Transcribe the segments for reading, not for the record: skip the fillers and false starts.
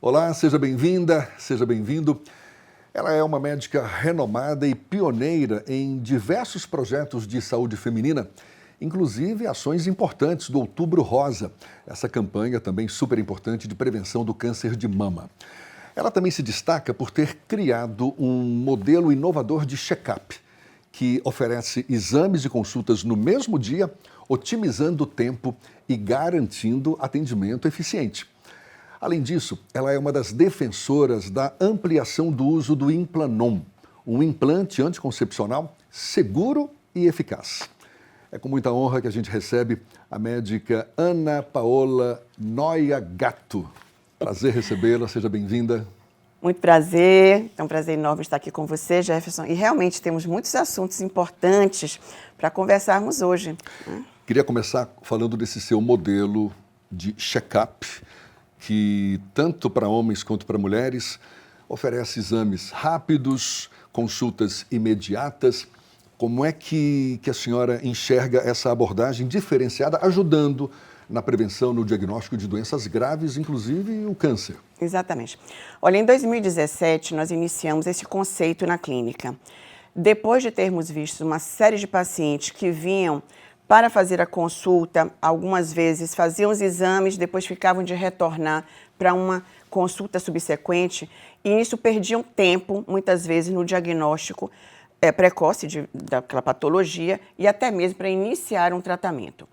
Olá, seja bem-vinda, seja bem-vindo. Ela é uma médica renomada e pioneira em diversos projetos de saúde feminina, inclusive ações importantes do Outubro Rosa, essa campanha também super importante de prevenção do câncer de mama. Ela também se destaca por ter criado um modelo inovador de check-up, que oferece exames e consultas no mesmo dia, otimizando o tempo e garantindo atendimento eficiente. Além disso, ela é uma das defensoras da ampliação do uso do Implanon, um implante anticoncepcional seguro e eficaz. É com muita honra que a gente recebe a médica Ana Paola Noia Gatto. Prazer recebê-la, seja bem-vinda. Muito prazer, é um prazer enorme estar aqui com você, Jefferson. E realmente temos muitos assuntos importantes para conversarmos hoje. Queria começar falando desse seu modelo de check-up, que tanto para homens quanto para mulheres oferece exames rápidos, consultas imediatas. Como é que a senhora enxerga essa abordagem diferenciada, ajudando na prevenção, no diagnóstico de doenças graves, inclusive o câncer? Exatamente. Olha, em 2017 nós iniciamos esse conceito na clínica. Depois de termos visto uma série de pacientes que vinham para fazer a consulta, algumas vezes faziam os exames, depois ficavam de retornar para uma consulta subsequente e nisso perdiam tempo, muitas vezes, no diagnóstico precoce daquela patologia e até mesmo para iniciar um tratamento.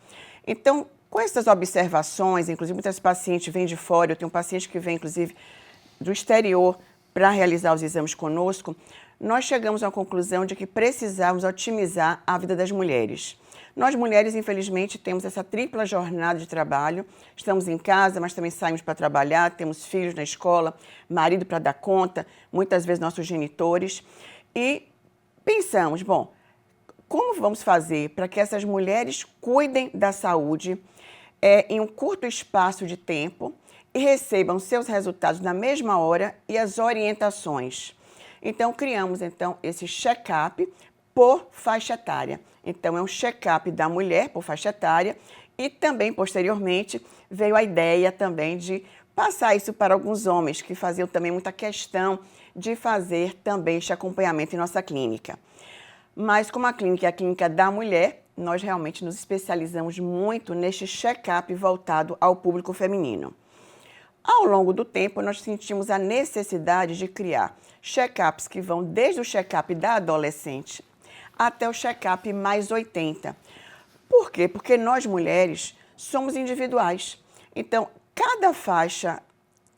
Então, com essas observações, inclusive muitas pacientes vêm de fora, eu tenho um paciente que vem, inclusive, do exterior para realizar os exames conosco, nós chegamos à conclusão de que precisávamos otimizar a vida das mulheres. Nós, mulheres, infelizmente, temos essa tripla jornada de trabalho. Estamos em casa, mas também saímos para trabalhar, temos filhos na escola, marido para dar conta, muitas vezes nossos genitores. E pensamos, bom, como vamos fazer para que essas mulheres cuidem da saúde em um curto espaço de tempo e recebam seus resultados na mesma hora e as orientações? Então, criamos esse check-up por faixa etária. Então, é um check-up da mulher por faixa etária e também, posteriormente, veio a ideia também de passar isso para alguns homens que faziam também muita questão de fazer também este acompanhamento em nossa clínica. Mas como a clínica é a clínica da mulher, nós realmente nos especializamos muito neste check-up voltado ao público feminino. Ao longo do tempo, nós sentimos a necessidade de criar check-ups que vão desde o check-up da adolescente até o check-up mais 80. Por quê? Porque nós, mulheres, somos individuais. Então, cada faixa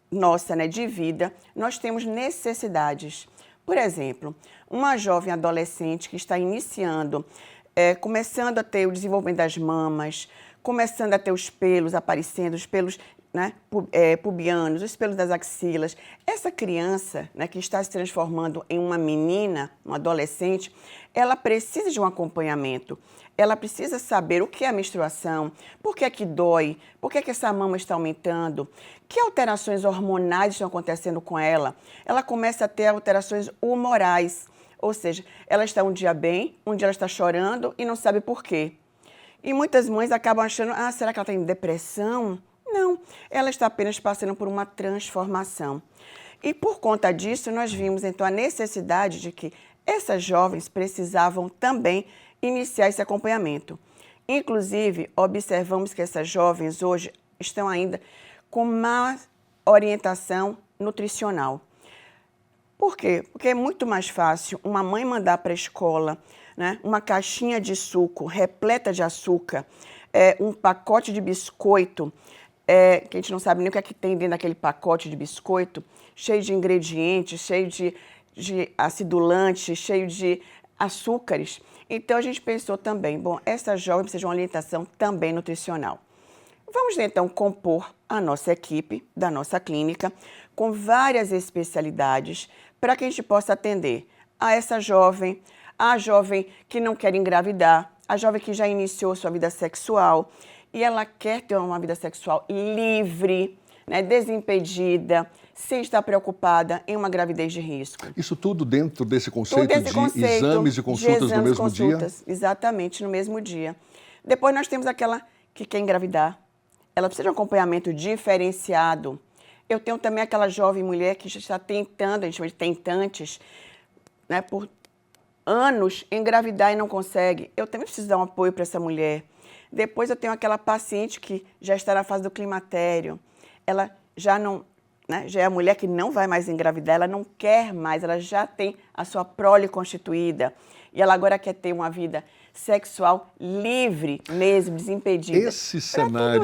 nossa, de vida, nós temos necessidades. Por exemplo, uma jovem adolescente que está iniciando, começando a ter o desenvolvimento das mamas, começando a ter os pelos aparecendo, os pelos pubianos, os pelos das axilas. Essa criança, que está se transformando em uma menina, uma adolescente, ela precisa de um acompanhamento. Ela precisa saber o que é a menstruação, por que é que dói, por que é que essa mama está aumentando, que alterações hormonais estão acontecendo com ela. Ela começa a ter alterações humorais, ou seja, ela está um dia bem, um dia ela está chorando e não sabe por quê. E muitas mães acabam achando, será que ela tem depressão? Não, ela está apenas passando por uma transformação. E por conta disso, nós vimos então a necessidade de que essas jovens precisavam também iniciar esse acompanhamento. Inclusive, observamos que essas jovens hoje estão ainda com má orientação nutricional. Por quê? Porque é muito mais fácil uma mãe mandar para a escola, uma caixinha de suco repleta de açúcar, um pacote de biscoito, que a gente não sabe nem o que é que tem dentro daquele pacote de biscoito, cheio de ingredientes, cheio de acidulantes, cheio de açúcares. Então, a gente pensou também, essa jovem precisa de uma orientação também nutricional. Vamos, então, compor a nossa equipe da nossa clínica com várias especialidades para que a gente possa atender a essa jovem, a jovem que não quer engravidar, a jovem que já iniciou sua vida sexual e ela quer ter uma vida sexual livre, desimpedida, sem estar preocupada em uma gravidez de risco. Isso tudo dentro desse conceito de exames e consultas no mesmo dia? Exatamente, no mesmo dia. Depois nós temos aquela que quer engravidar. Ela precisa de um acompanhamento diferenciado. Eu tenho também aquela jovem mulher que já está tentando, a gente chama de tentantes, né, por anos engravidar e não consegue. Eu também preciso dar um apoio para essa mulher. Depois eu tenho aquela paciente que já está na fase do climatério. Ela já não, né, já é a mulher que não vai mais engravidar, ela não quer mais, ela já tem a sua prole constituída. E ela agora quer ter uma vida sexual livre mesmo, desimpedida. Esse cenário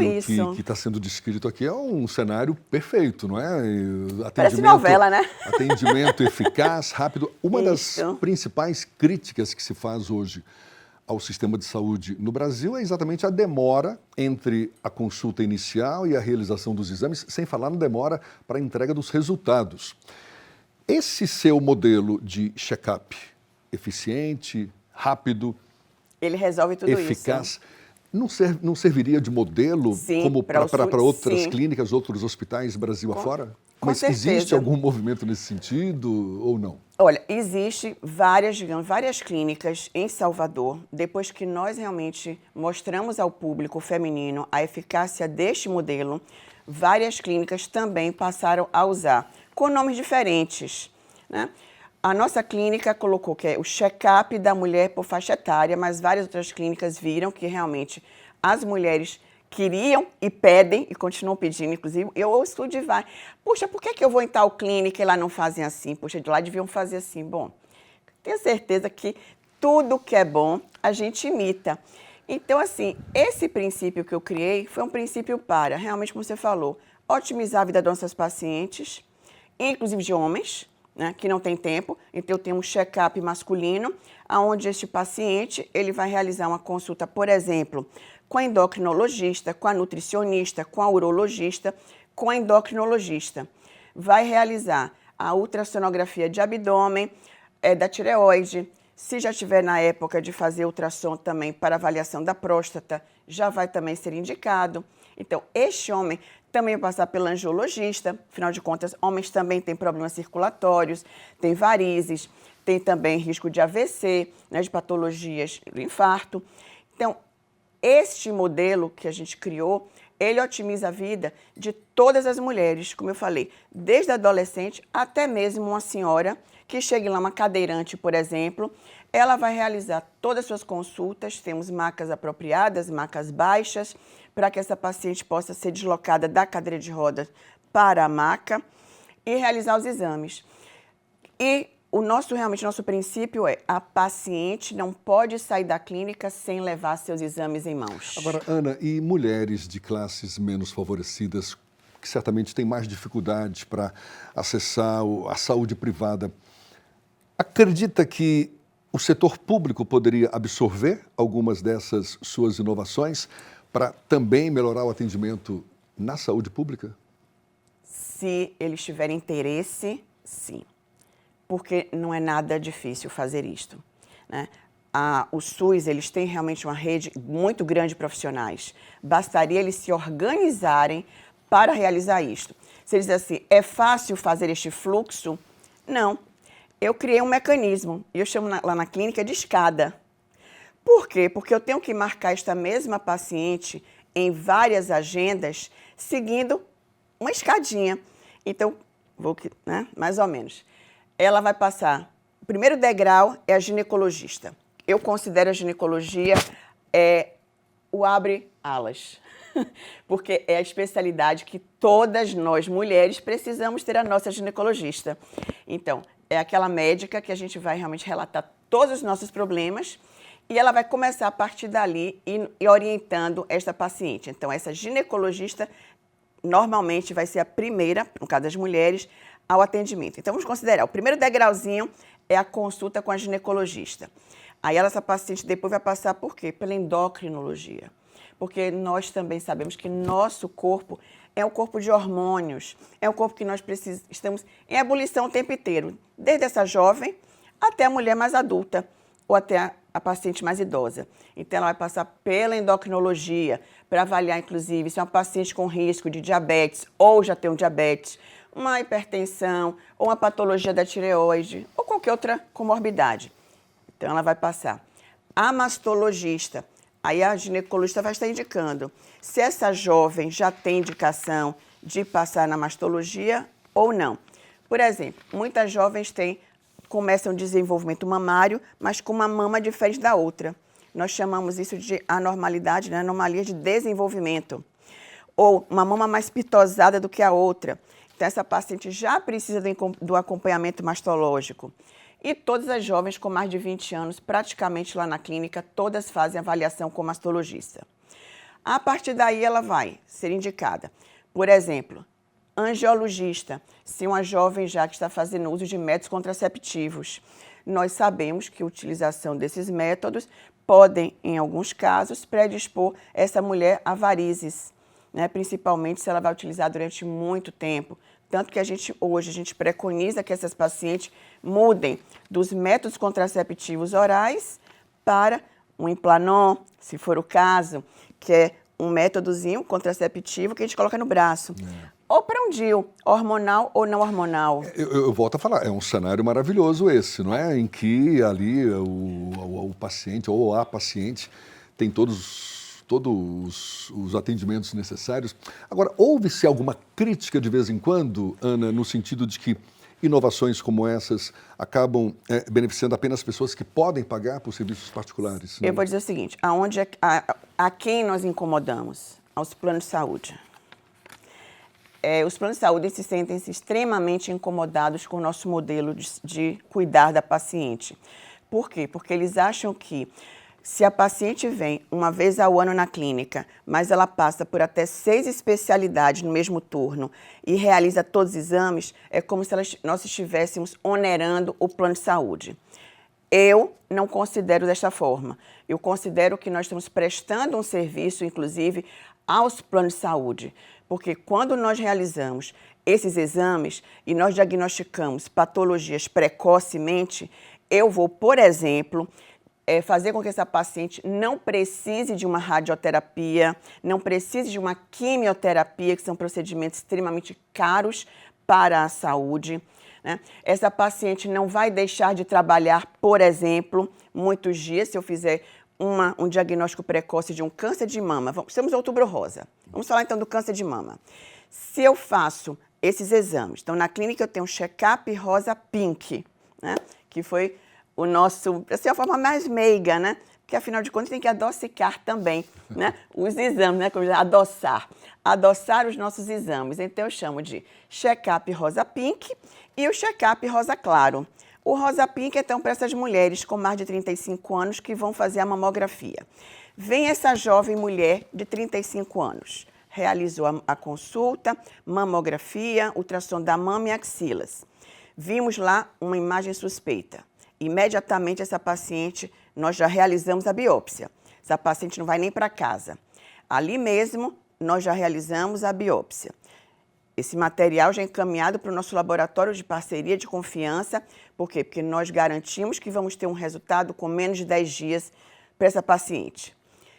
que está sendo descrito aqui é um cenário perfeito, não é? Parece novela, né? Atendimento eficaz, rápido. Uma das principais críticas que se faz hoje ao sistema de saúde no Brasil é exatamente a demora entre a consulta inicial e a realização dos exames, sem falar na demora para a entrega dos resultados. Esse seu modelo de check-up eficiente, rápido, ele resolve tudo eficaz, isso. Não serviria de modelo como para outras clínicas, outros hospitais Brasil afora? Mas existe algum movimento nesse sentido ou não? Olha, existe várias clínicas em Salvador. Depois que nós realmente mostramos ao público feminino a eficácia deste modelo, várias clínicas também passaram a usar, com nomes diferentes, né? A nossa clínica colocou que é o check-up da mulher por faixa etária, mas várias outras clínicas viram que realmente as mulheres queriam e pedem, e continuam pedindo, inclusive, eu ouço de vai. Puxa, por que eu vou em tal clínica e lá não fazem assim? Puxa, de lá deviam fazer assim. Bom, tenho certeza que tudo que é bom, a gente imita. Então, assim, esse princípio que eu criei foi um princípio para, realmente, como você falou, otimizar a vida das nossas pacientes, inclusive de homens, né, que não tem tempo. Então, eu tenho um check-up masculino, onde este paciente ele vai realizar uma consulta, por exemplo, com a endocrinologista, com a nutricionista, com a urologista, com a endocrinologista. Vai realizar a ultrassonografia de abdômen, da tireoide. Se já estiver na época de fazer ultrassom também para avaliação da próstata, já vai também ser indicado. Então, este homem também vai passar pelo angiologista. Afinal de contas, homens também têm problemas circulatórios, têm varizes, tem também risco de AVC, né, de patologias do infarto. Então, este modelo que a gente criou, ele otimiza a vida de todas as mulheres, como eu falei, desde a adolescente até mesmo uma senhora que chegue lá, uma cadeirante, por exemplo, ela vai realizar todas as suas consultas, temos macas apropriadas, macas baixas, para que essa paciente possa ser deslocada da cadeira de rodas para a maca e realizar os exames. E nosso princípio é a paciente não pode sair da clínica sem levar seus exames em mãos. Agora, Ana, e mulheres de classes menos favorecidas, que certamente têm mais dificuldades para acessar a saúde privada, acredita que o setor público poderia absorver algumas dessas suas inovações para também melhorar o atendimento na saúde pública? Se eles tiverem interesse, sim. Porque não é nada difícil fazer isto, né? O SUS, eles têm realmente uma rede muito grande de profissionais. Bastaria eles se organizarem para realizar isto. Se eles dizem assim, é fácil fazer este fluxo? Não. Eu criei um mecanismo, e eu chamo lá na clínica de escada. Por quê? Porque eu tenho que marcar esta mesma paciente em várias agendas, seguindo uma escadinha. Então, né, mais ou menos. Ela vai passar, o primeiro degrau é a ginecologista. Eu considero a ginecologia o abre-alas, porque é a especialidade que todas nós, mulheres, precisamos ter a nossa ginecologista. Então, é aquela médica que a gente vai realmente relatar todos os nossos problemas e ela vai começar a partir dali e orientando esta paciente. Então, essa ginecologista normalmente vai ser a primeira, no caso das mulheres, ao atendimento. Então, vamos considerar, o primeiro degrauzinho é a consulta com a ginecologista. Aí essa paciente depois vai passar por quê? Pela endocrinologia. Porque nós também sabemos que nosso corpo é um corpo de hormônios, é um corpo que nós estamos em ebulição o tempo inteiro, desde essa jovem até a mulher mais adulta ou até a paciente mais idosa. Então, ela vai passar pela endocrinologia para avaliar, inclusive, se é uma paciente com risco de diabetes ou já tem um diabetes, uma hipertensão ou uma patologia da tireoide ou qualquer outra comorbidade. Então, ela vai passar. A mastologista, aí a ginecologista vai estar indicando se essa jovem já tem indicação de passar na mastologia ou não. Por exemplo, muitas jovens começam o desenvolvimento mamário, mas com uma mama diferente da outra. Nós chamamos isso de anormalidade, né? Anomalia de desenvolvimento. Ou uma mama mais pitosada do que a outra. Então, essa paciente já precisa do acompanhamento mastológico. E todas as jovens com mais de 20 anos, praticamente lá na clínica, todas fazem avaliação com mastologista. A partir daí, ela vai ser indicada. Por exemplo, angiologista, se uma jovem já que está fazendo uso de métodos contraceptivos. Nós sabemos que a utilização desses métodos podem, em alguns casos, predispor essa mulher a varizes, né? Principalmente se ela vai utilizar durante muito tempo. Tanto que hoje a gente preconiza que essas pacientes mudem dos métodos contraceptivos orais para um Implanon, se for o caso, que é um métodozinho contraceptivo que a gente coloca no braço. Ou para um DIU, hormonal ou não hormonal. Eu volto a falar, é um cenário maravilhoso esse, não é? Em que ali o paciente ou a paciente tem todos os atendimentos necessários. Agora, houve-se alguma crítica de vez em quando, Ana, no sentido de que inovações como essas acabam beneficiando apenas pessoas que podem pagar por serviços particulares? Não? Eu vou dizer o seguinte, a quem nós incomodamos? Aos planos de saúde. Os planos de saúde se sentem extremamente incomodados com o nosso modelo de cuidar da paciente. Por quê? Porque eles acham que se a paciente vem uma vez ao ano na clínica, mas ela passa por até 6 especialidades no mesmo turno e realiza todos os exames, é como se nós estivéssemos onerando o plano de saúde. Eu não considero desta forma. Eu considero que nós estamos prestando um serviço, inclusive, aos planos de saúde. Porque quando nós realizamos esses exames e nós diagnosticamos patologias precocemente, eu vou, por exemplo, fazer com que essa paciente não precise de uma radioterapia, não precise de uma quimioterapia, que são procedimentos extremamente caros para a saúde, né? Essa paciente não vai deixar de trabalhar, por exemplo, muitos dias, se eu fizer um diagnóstico precoce de um câncer de mama. Estamos em Outubro Rosa. Vamos falar então do câncer de mama. Se eu faço esses exames, então na clínica eu tenho um check-up rosa pink, né? Que foi o nosso, assim, a forma mais meiga, né? Porque afinal de contas tem que adocicar também, né? Os exames, né? Como adoçar. Adoçar os nossos exames. Então eu chamo de check-up rosa pink e o check-up rosa claro. O rosa pink é então para essas mulheres com mais de 35 anos que vão fazer a mamografia. Vem essa jovem mulher de 35 anos, realizou a consulta, mamografia, ultrassom da mama e axilas. Vimos lá uma imagem suspeita. Imediatamente essa paciente, nós já realizamos a biópsia. Essa paciente não vai nem para casa. Ali mesmo, nós já realizamos a biópsia. Esse material já é encaminhado para o nosso laboratório de parceria de confiança. Por quê? Porque nós garantimos que vamos ter um resultado com menos de 10 dias para essa paciente.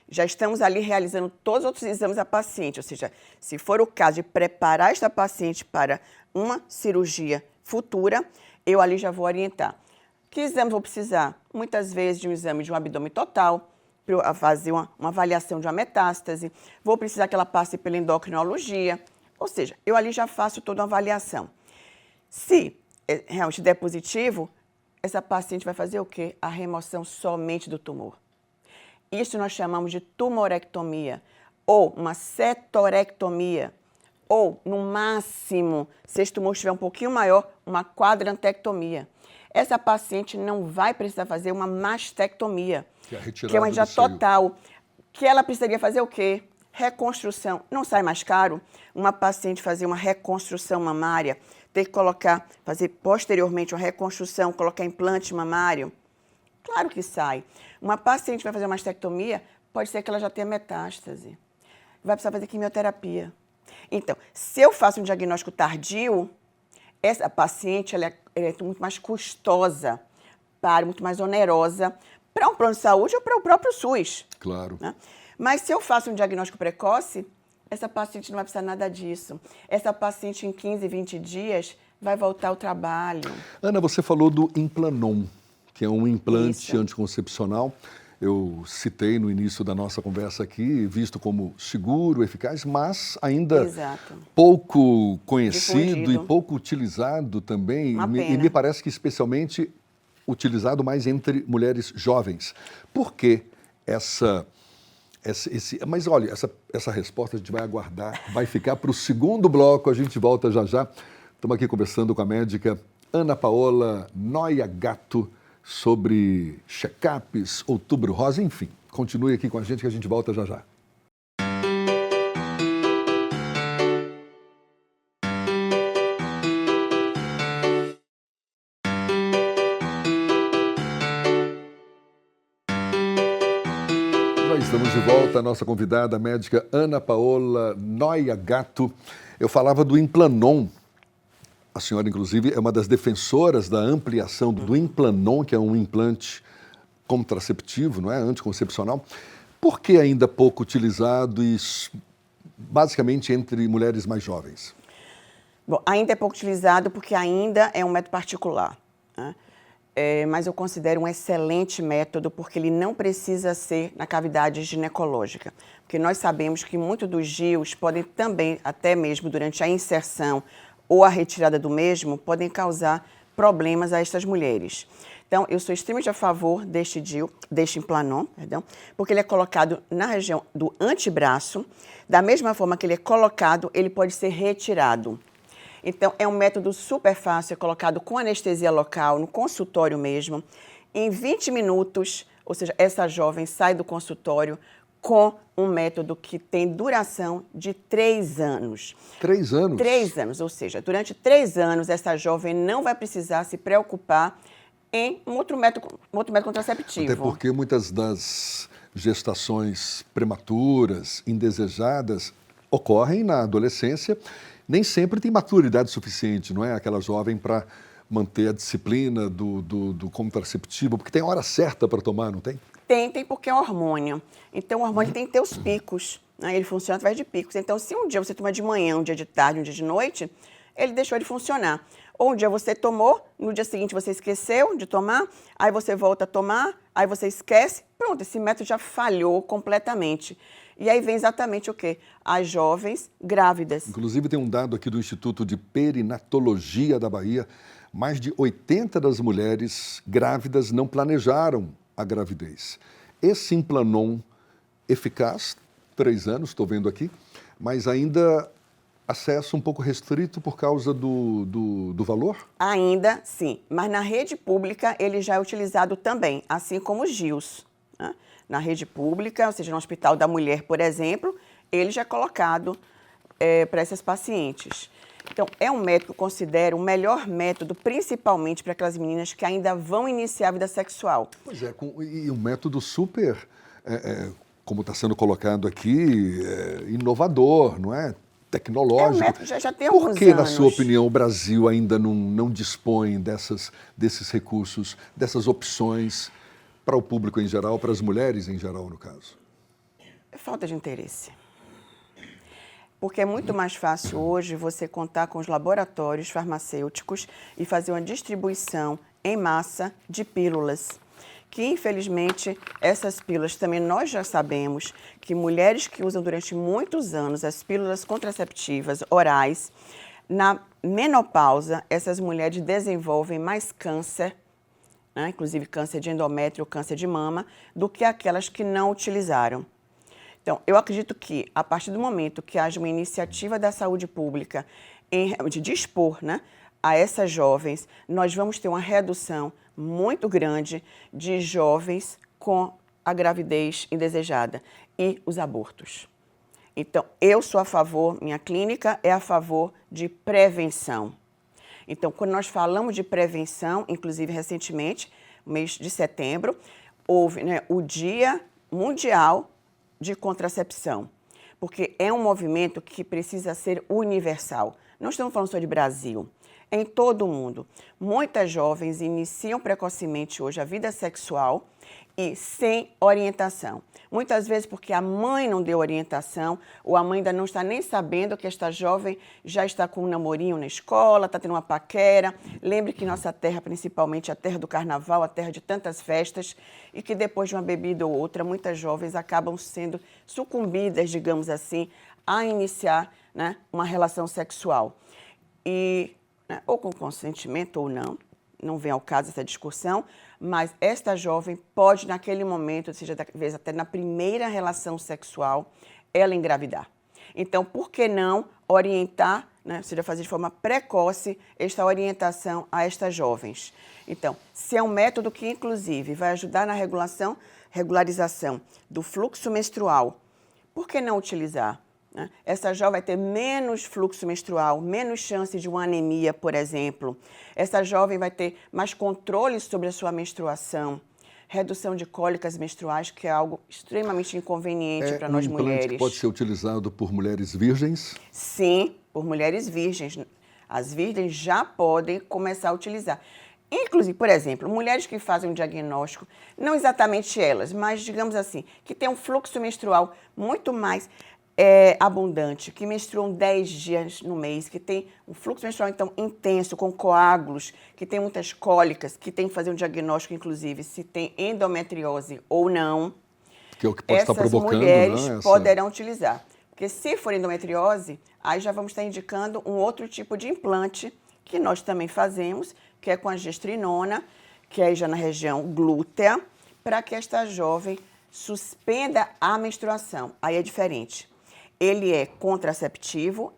Já estamos ali realizando todos os outros exames da paciente, ou seja, se for o caso de preparar esta paciente para uma cirurgia futura, eu ali já vou orientar. Que exames vou precisar? Muitas vezes de um exame de um abdômen total, para fazer uma avaliação de uma metástase, vou precisar que ela passe pela endocrinologia. Ou seja, eu ali já faço toda uma avaliação. Se realmente der positivo, essa paciente vai fazer o quê? A remoção somente do tumor. Isso nós chamamos de tumorectomia, ou uma setorectomia, ou, no máximo, se esse tumor estiver um pouquinho maior, uma quadrantectomia. Essa paciente não vai precisar fazer uma mastectomia, que é uma retirada total. Que ela precisaria fazer o quê? Reconstrução. Não sai mais caro uma paciente fazer uma reconstrução mamária, ter que fazer posteriormente uma reconstrução, colocar implante mamário? Claro que sai. Uma paciente vai fazer uma mastectomia, pode ser que ela já tenha metástase. Vai precisar fazer quimioterapia. Então, se eu faço um diagnóstico tardio, essa paciente ela é muito mais custosa, muito mais onerosa para um plano de saúde ou para o próprio SUS. Claro. Né? Mas se eu faço um diagnóstico precoce, essa paciente não vai precisar nada disso. Essa paciente em 15, 20 dias vai voltar ao trabalho. Ana, você falou do Implanon, que é um implante Isso. anticoncepcional. eu citei no início da nossa conversa aqui, visto como seguro, eficaz, mas ainda Exato. pouco conhecido Difundido. e pouco utilizado também. Uma E pena. me parece que especialmente utilizado mais entre mulheres jovens. Por que mas olha, essa resposta a gente vai aguardar, vai ficar para o segundo bloco, a gente volta já já. Estamos aqui conversando com a médica Ana Paola Noia Gatto sobre check-ups, Outubro Rosa, enfim. Continue aqui com a gente que a gente volta já já. Já estamos de volta, a nossa convidada, a médica Ana Paola Noia Gatto. Eu falava do Implanon. A senhora, inclusive, é uma das defensoras da ampliação do Implanon, que é um implante contraceptivo, não é? Anticoncepcional. Por que ainda pouco utilizado e basicamente entre mulheres mais jovens? Bom, ainda é pouco utilizado porque ainda é um método particular, né? Mas eu considero um excelente método porque ele não precisa ser na cavidade ginecológica. Porque nós sabemos que muitos dos DIUs podem também, até mesmo durante a inserção ou a retirada do mesmo, podem causar problemas a estas mulheres. Então, eu sou extremamente a favor deste DIU, deste Implanon, porque ele é colocado na região do antebraço, da mesma forma que ele é colocado, ele pode ser retirado. Então, é um método super fácil, é colocado com anestesia local, no consultório mesmo. Em 20 minutos, ou seja, essa jovem sai do consultório com um método que tem duração de 3 anos. 3 anos? 3 anos, ou seja, durante 3 anos, essa jovem não vai precisar se preocupar em um outro método contraceptivo. Até porque muitas das gestações prematuras, indesejadas, ocorrem na adolescência. Nem sempre tem maturidade suficiente, não é? Aquela jovem para manter a disciplina do contraceptivo, porque tem hora certa para tomar, não tem? Tem porque é um hormônio. Então, o hormônio tem que ter os picos, né? Ele funciona através de picos. Então, se um dia você toma de manhã, um dia de tarde, um dia de noite, ele deixou de funcionar. Ou um dia você tomou, no dia seguinte você esqueceu de tomar, aí você volta a tomar, aí você esquece, pronto, esse método já falhou completamente. E aí vem exatamente o quê? As jovens grávidas. Inclusive tem um dado aqui do Instituto de Perinatologia da Bahia, mais de 80% das mulheres grávidas não planejaram a gravidez. Esse Implanon eficaz, 3 anos, estou vendo aqui, mas ainda acesso um pouco restrito por causa do valor? Ainda, sim. Mas na rede pública ele já é utilizado também, assim como os DIUs, né? Na rede pública, ou seja, no Hospital da Mulher, por exemplo, ele já é colocado para essas pacientes. Então, é um método que eu considero o melhor método, principalmente para aquelas meninas que ainda vão iniciar a vida sexual. Pois é, e um método super, como está sendo colocado aqui, inovador, não é? Tecnológico. É um método já tem alguns anos. Por que, na sua opinião, o Brasil ainda não dispõe desses recursos, dessas opções para o público em geral, para as mulheres em geral, no caso? É falta de interesse. Porque é muito mais fácil hoje você contar com os laboratórios farmacêuticos e fazer uma distribuição em massa de pílulas. Que, infelizmente, essas pílulas também nós já sabemos que mulheres que usam durante muitos anos as pílulas contraceptivas orais, na menopausa, essas mulheres desenvolvem mais câncer, né, inclusive câncer de endométrio, câncer de mama, do que aquelas que não utilizaram. Então, eu acredito que, a partir do momento que haja uma iniciativa da saúde pública de dispor, né, a essas jovens, nós vamos ter uma redução muito grande de jovens com a gravidez indesejada e os abortos. Então, eu sou a favor, minha clínica é a favor de prevenção. Então, quando nós falamos de prevenção, inclusive recentemente, no mês de setembro, houve, né, o Dia Mundial de Contracepção, porque é um movimento que precisa ser universal. Não estamos falando só de Brasil, é em todo o mundo. Muitas jovens iniciam precocemente hoje a vida sexual e sem orientação. Muitas vezes porque a mãe não deu orientação, ou a mãe ainda não está nem sabendo que esta jovem já está com um namorinho na escola, está tendo uma paquera. Lembre que nossa terra, principalmente a terra do carnaval, a terra de tantas festas, e que depois de uma bebida ou outra, muitas jovens acabam sendo sucumbidas, digamos assim, a iniciar, né, uma relação sexual. E, né, ou com consentimento ou não vem ao caso essa discussão, mas esta jovem pode, naquele momento, ou seja, talvez até na primeira relação sexual, ela engravidar. Então, por que não orientar, né, ou seja, fazer de forma precoce esta orientação a estas jovens? Então, se é um método que, inclusive, vai ajudar na regularização do fluxo menstrual, por que não utilizar? Essa jovem vai ter menos fluxo menstrual, menos chance de uma anemia, por exemplo. Essa jovem vai ter mais controle sobre a sua menstruação, redução de cólicas menstruais, que é algo extremamente inconveniente para nós mulheres. É um implante que pode ser utilizado por mulheres virgens? Sim, por mulheres virgens. As virgens já podem começar a utilizar. Inclusive, por exemplo, mulheres que fazem um diagnóstico, não exatamente elas, mas digamos assim, que tem um fluxo menstrual muito mais abundante, que menstruam 10 dias no mês, que tem um fluxo menstrual então intenso, com coágulos, que tem muitas cólicas, que tem que fazer um diagnóstico, inclusive, se tem endometriose ou não. Que é o que pode estar provocando, essas mulheres, né, poderão utilizar. Porque se for endometriose, aí já vamos estar indicando um outro tipo de implante, que nós também fazemos, que é com a gestrinona, que é já na região glútea, para que esta jovem suspenda a menstruação. Aí é diferente. Ele é contraceptivo?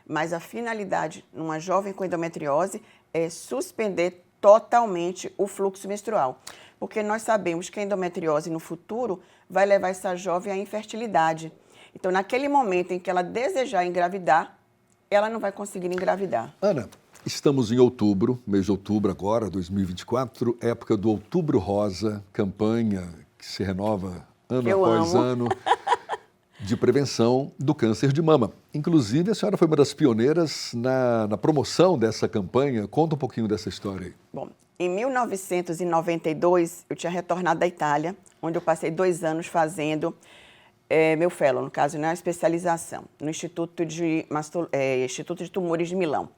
Mas a finalidade numa jovem com endometriose é suspender totalmente o fluxo menstrual. Porque nós sabemos que a endometriose no futuro vai levar essa jovem à infertilidade. Então, naquele momento em que ela desejar engravidar, ela não vai conseguir engravidar. Ana, estamos em outubro, mês de outubro agora, 2024, época do Outubro Rosa, campanha que se renova ano após ano, de prevenção do câncer de mama. Inclusive, a senhora foi uma das pioneiras na promoção dessa campanha. Conta um pouquinho dessa história aí. Bom, em 1992, eu tinha retornado da Itália, onde eu passei 2 anos fazendo meu fellow, no caso, né, a especialização, no Instituto de Tumores de Milão.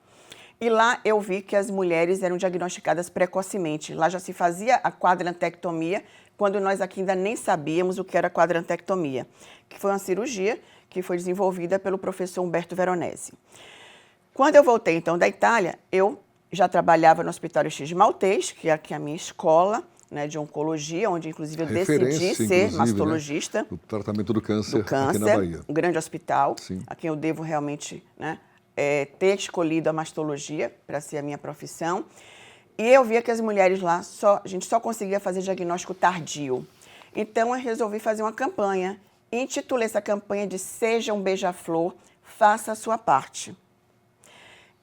E lá eu vi que as mulheres eram diagnosticadas precocemente. Lá já se fazia a quadrantectomia, quando nós aqui ainda nem sabíamos o que era quadrantectomia, que foi uma cirurgia que foi desenvolvida pelo professor Humberto Veronese. Quando eu voltei, então, da Itália, eu já trabalhava no Hospital X Maltês, que é aqui a minha escola, né, de oncologia, onde, inclusive, eu decidi ser mastologista. Né, o tratamento do câncer aqui na Bahia. Um grande hospital, Sim. a quem eu devo realmente, né, ter escolhido a mastologia para ser a minha profissão. E eu via que as mulheres lá, a gente só conseguia fazer diagnóstico tardio. Então, eu resolvi fazer uma campanha. Intitulei essa campanha de Seja um Beija-Flor, faça a sua parte.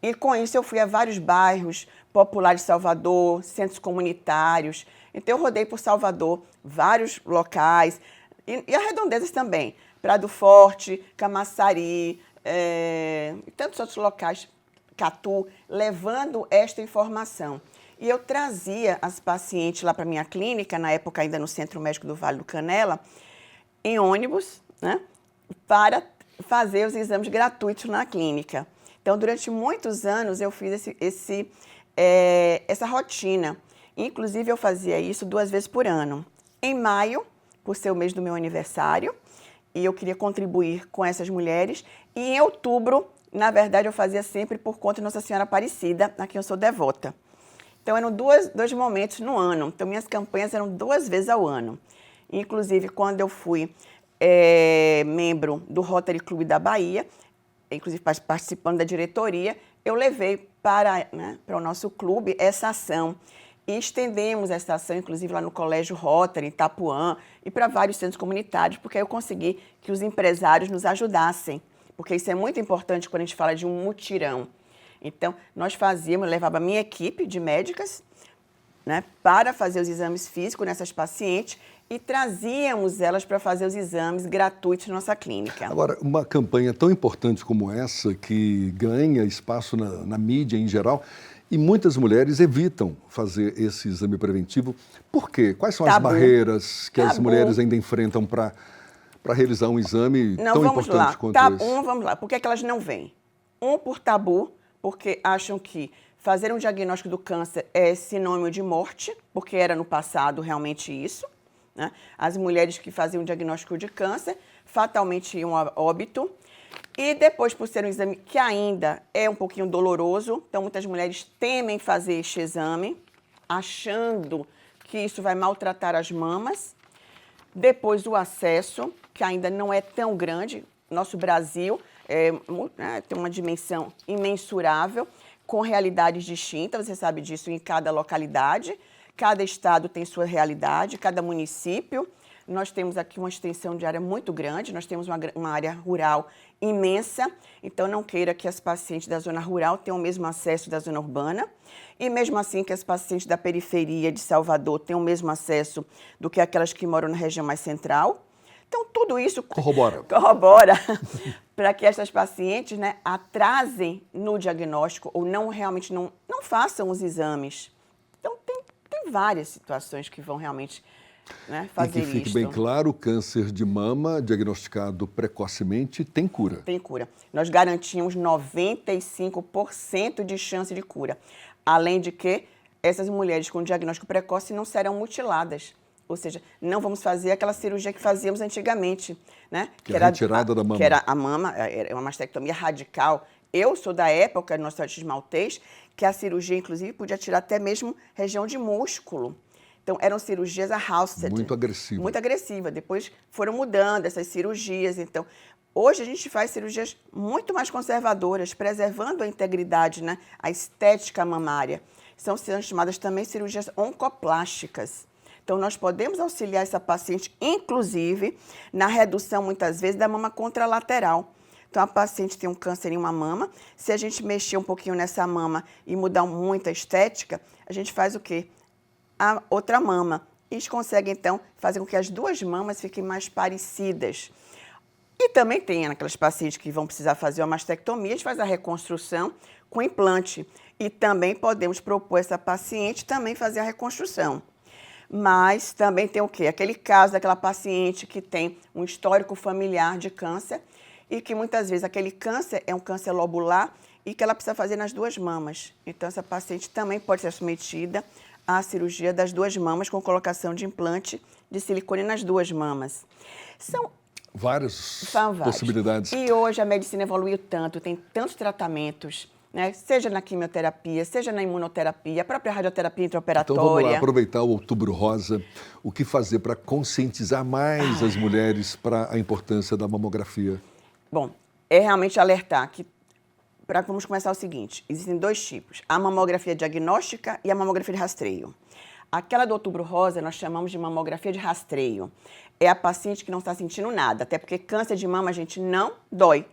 E com isso eu fui a vários bairros populares de Salvador, centros comunitários. Então, eu rodei por Salvador, vários locais, e arredondezas também. Prado Forte, Camaçari, e tantos outros locais, Catu, levando esta informação. E eu trazia as pacientes lá para a minha clínica, na época ainda no Centro Médico do Vale do Canela, em ônibus, né, para fazer os exames gratuitos na clínica. Então, durante muitos anos, eu fiz essa rotina. Inclusive, eu fazia isso 2 vezes por ano. Em maio, por ser o mês do meu aniversário, e eu queria contribuir com essas mulheres. E em outubro, na verdade, eu fazia sempre por conta de Nossa Senhora Aparecida, a quem eu sou devota. Então, eram dois momentos no ano. Então, minhas campanhas eram 2 vezes ao ano. Inclusive, quando eu fui membro do Rotary Clube da Bahia, inclusive participando da diretoria, eu levei para o nosso clube essa ação. E estendemos essa ação, inclusive, lá no Colégio Rotary, em Itapuã, e para vários centros comunitários, porque aí eu consegui que os empresários nos ajudassem. Porque isso é muito importante quando a gente fala de um mutirão. Então, nós levava a minha equipe de médicas, né, para fazer os exames físicos nessas pacientes e trazíamos elas para fazer os exames gratuitos na nossa clínica. Agora, uma campanha tão importante como essa, que ganha espaço na mídia em geral, E muitas mulheres evitam fazer esse exame preventivo. Por quê? Quais são as Tabu. barreiras que as Tabu. mulheres ainda enfrentam para realizar um exame Não, tão vamos importante lá. quanto Tabu, esse? vamos lá. Por que é que elas não vêm? Por tabu, porque acham que fazer um diagnóstico do câncer é sinônimo de morte, porque era no passado realmente isso, né? As mulheres que faziam o diagnóstico de câncer fatalmente iam a óbito. E depois, por ser um exame que ainda é um pouquinho doloroso, então muitas mulheres temem fazer este exame, achando que isso vai maltratar as mamas. Depois, o acesso, que ainda não é tão grande. Nosso Brasil tem uma dimensão imensurável, com realidades distintas, você sabe disso, em cada localidade. Cada estado tem sua realidade, cada município. Nós temos aqui uma extensão de área muito grande, nós temos uma área rural imensa, então não queira que as pacientes da zona rural tenham o mesmo acesso da zona urbana, e mesmo assim que as pacientes da periferia de Salvador tenham o mesmo acesso do que aquelas que moram na região mais central. Então, tudo isso corrobora para que essas pacientes, né, atrasem no diagnóstico ou realmente não façam os exames. Então, tem várias situações que vão realmente, né, fazer isso. E que fique bem claro, o câncer de mama diagnosticado precocemente tem cura. Tem cura. Nós garantimos 95% de chance de cura. Além de que essas mulheres com diagnóstico precoce não serão mutiladas. Ou seja, não vamos fazer aquela cirurgia que fazíamos antigamente, né? Que era a retirada da mama. Que era a mama, era uma mastectomia radical. Eu sou da época, no Hospital Maltês, que a cirurgia, inclusive, podia tirar até mesmo região de músculo. Então, eram cirurgias housed. Muito agressiva. Muito agressiva. Depois foram mudando essas cirurgias. Então, hoje a gente faz cirurgias muito mais conservadoras, preservando a integridade, né? A estética mamária. São chamadas também cirurgias oncoplásticas. Então, nós podemos auxiliar essa paciente, inclusive, na redução, muitas vezes, da mama contralateral. Então, a paciente tem um câncer em uma mama. Se a gente mexer um pouquinho nessa mama e mudar muito a estética, a gente faz o quê? A outra mama. E a gente consegue, então, fazer com que as duas mamas fiquem mais parecidas. E também tem aquelas pacientes que vão precisar fazer uma mastectomia, a gente faz a reconstrução com implante. E também podemos propor a essa paciente também fazer a reconstrução. Mas também tem o quê? Aquele caso daquela paciente que tem um histórico familiar de câncer e que muitas vezes aquele câncer é um câncer lobular e que ela precisa fazer nas duas mamas. Então, essa paciente também pode ser submetida à cirurgia das duas mamas com colocação de implante de silicone nas duas mamas. São várias várias possibilidades. E hoje a medicina evoluiu tanto, tem tantos tratamentos, né? Seja na quimioterapia, seja na imunoterapia, a própria radioterapia intraoperatória. Então vamos lá, aproveitar o Outubro Rosa, o que fazer para conscientizar mais as mulheres para a importância da mamografia? Bom, é realmente alertar que, vamos começar o seguinte, existem dois tipos, a mamografia diagnóstica e a mamografia de rastreio. Aquela do Outubro Rosa nós chamamos de mamografia de rastreio. É a paciente que não está sentindo nada, até porque câncer de mama, gente, não dói.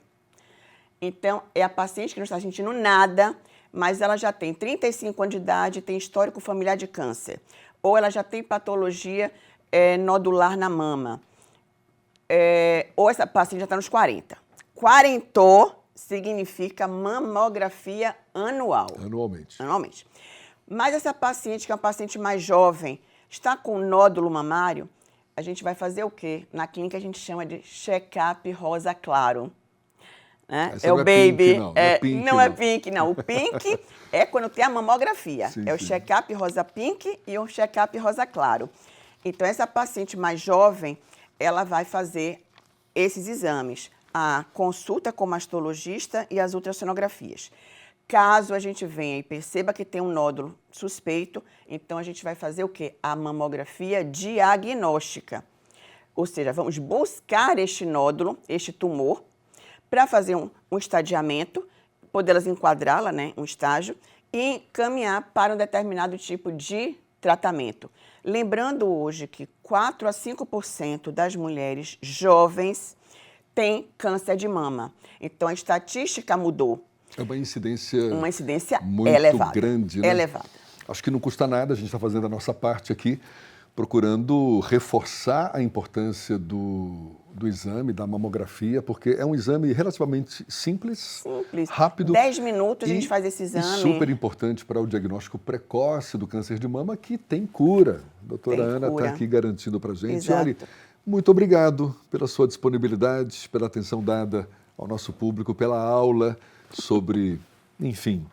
Então, é a paciente que não está sentindo nada, mas ela já tem 35 anos de idade, tem histórico familiar de câncer. Ou ela já tem patologia nodular na mama. Ou essa paciente já está nos 40. Quarentou significa mamografia anual. Anualmente. Mas essa paciente, que é uma paciente mais jovem, está com nódulo mamário, a gente vai fazer o quê? Na clínica a gente chama de check-up rosa claro. Né? É o baby. Não é pink, não. O pink é quando tem a mamografia. Sim, o check-up rosa pink e o check-up rosa claro. Então, essa paciente mais jovem, ela vai fazer esses exames. A consulta com o mastologista e as ultrassonografias. Caso a gente venha e perceba que tem um nódulo suspeito, então a gente vai fazer o quê? A mamografia diagnóstica. Ou seja, vamos buscar este nódulo, este tumor, para fazer um estadiamento, podê-las enquadrá-la, né, um estágio, e encaminhar para um determinado tipo de tratamento. Lembrando hoje que 4 a 5% das mulheres jovens têm câncer de mama. Então, a estatística mudou. É uma incidência muito elevada, grande, né? Elevada. Acho que não custa nada, a gente está fazendo a nossa parte aqui, procurando reforçar a importância do do exame, da mamografia, porque é um exame relativamente simples, rápido. 10 minutos a gente faz esse exame. E super importante para o diagnóstico precoce do câncer de mama, que tem cura. A doutora Ana está aqui garantindo para a gente. Exato. Olha, muito obrigado pela sua disponibilidade, pela atenção dada ao nosso público, pela aula sobre, enfim,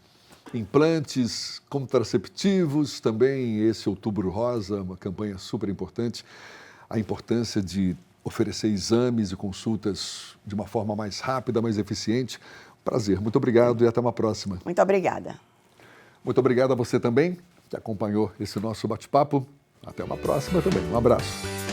implantes contraceptivos, também esse Outubro Rosa, uma campanha super importante, a importância de oferecer exames e consultas de uma forma mais rápida, mais eficiente. Prazer, muito obrigado e até uma próxima. Muito obrigada. Muito obrigado a você também que acompanhou esse nosso bate-papo. Até uma próxima também. Um abraço.